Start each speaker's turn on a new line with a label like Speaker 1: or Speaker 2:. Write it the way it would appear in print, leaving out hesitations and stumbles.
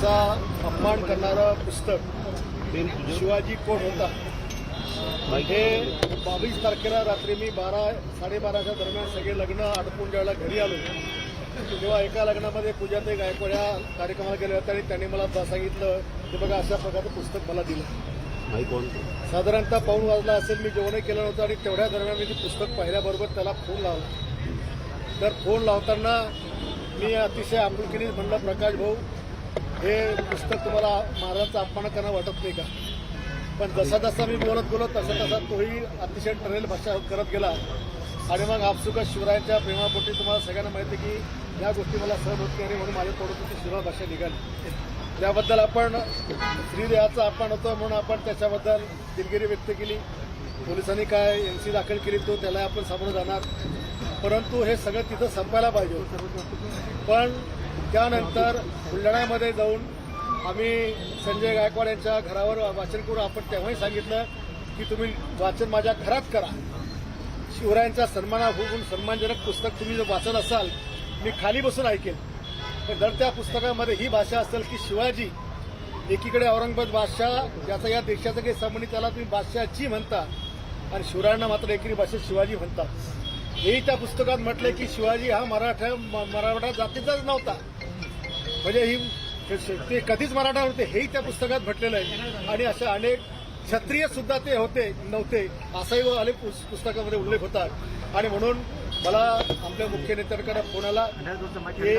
Speaker 1: शिवाजीचा अपमान करणारं पुस्तक शिवाजी कोण होता हे 22 तारखेला रात्री मी 12-12:30च्या दरम्यान सगळे लग्न आटपून ज्यावेळेला घरी आलो तेव्हा एका लग्नामध्ये पूजाताई गायकवाड या कार्यक्रमाला गेले होते आणि त्यांनी मला सांगितलं की बघा अशा प्रकारचं पुस्तक मला दिलं. साधारणतः पाऊण वाजला असेल, मी जेवणही केलं नव्हतं आणि तेवढ्या दरम्यान मी ते पुस्तक पाहिल्याबरोबर त्याला फोन लावला. तर फोन लावताना मी अतिशय आपुलकीने म्हणलं, प्रकाश भाऊ हे पुस्तक तुम्हाला महाराजांचा अपमान करणं वाटत नाही का? पण जसा जसा मी बोलत गेलो तसा तसा तोही अतिशय टरेल भाषा करत गेला आणि मग आपसुकच शिवरायांच्या प्रेमापोटी तुम्हाला सगळ्यांना माहिती आहे की या गोष्टी मला सहन होत नाही म्हणून माझ्या तोडून ती शिवराय भाषा निघाली. त्याबद्दल आपण श्रीदेहाचा अपमान होतो म्हणून आपण त्याच्याबद्दल दिलगिरी व्यक्त केली. पोलिसांनी काय NC दाखल केली तो त्याला आपण सामोरं जाणार, परंतु हे सगळं तिथं संपायला पाहिजे होतं. पण त्यानंतर बुलढाण्यामध्ये जाऊन आम्ही संजय गायकवाड यांच्या घरावर वाचन करून आपण तेव्हाही सांगितलं की तुम्ही वाचन माझ्या घरात करा. शिवरायांच्या सन्मानाभूम सन्मानजनक पुस्तक तुम्ही जर वाचत असाल मी खाली बसून ऐकेल, पण जर त्या पुस्तकामध्ये ही भाषा असेल की शिवाजी एकीकडे औरंगाबाद बादशाह ज्याचा या देशाचा काही संबंधित त्याला तुम्ही बादशाहची म्हणता आणि शिवरायांना मात्र एकेरी भाषेत शिवाजी म्हणता. हेही त्या पुस्तकात म्हटलंय की शिवाजी हा मराठा जातीचाच नव्हता, म्हणजे ही ते कधीच मराठा होते हेही त्या पुस्तकात म्हटलेलं आहे. आणि अशा अनेक क्षत्रिय सुद्धा ते नव्हते असाही अनेक पुस्तकामध्ये उल्लेख होता. आणि म्हणून मला आपल्या मुख्य नेत्यांकडे फोन आला की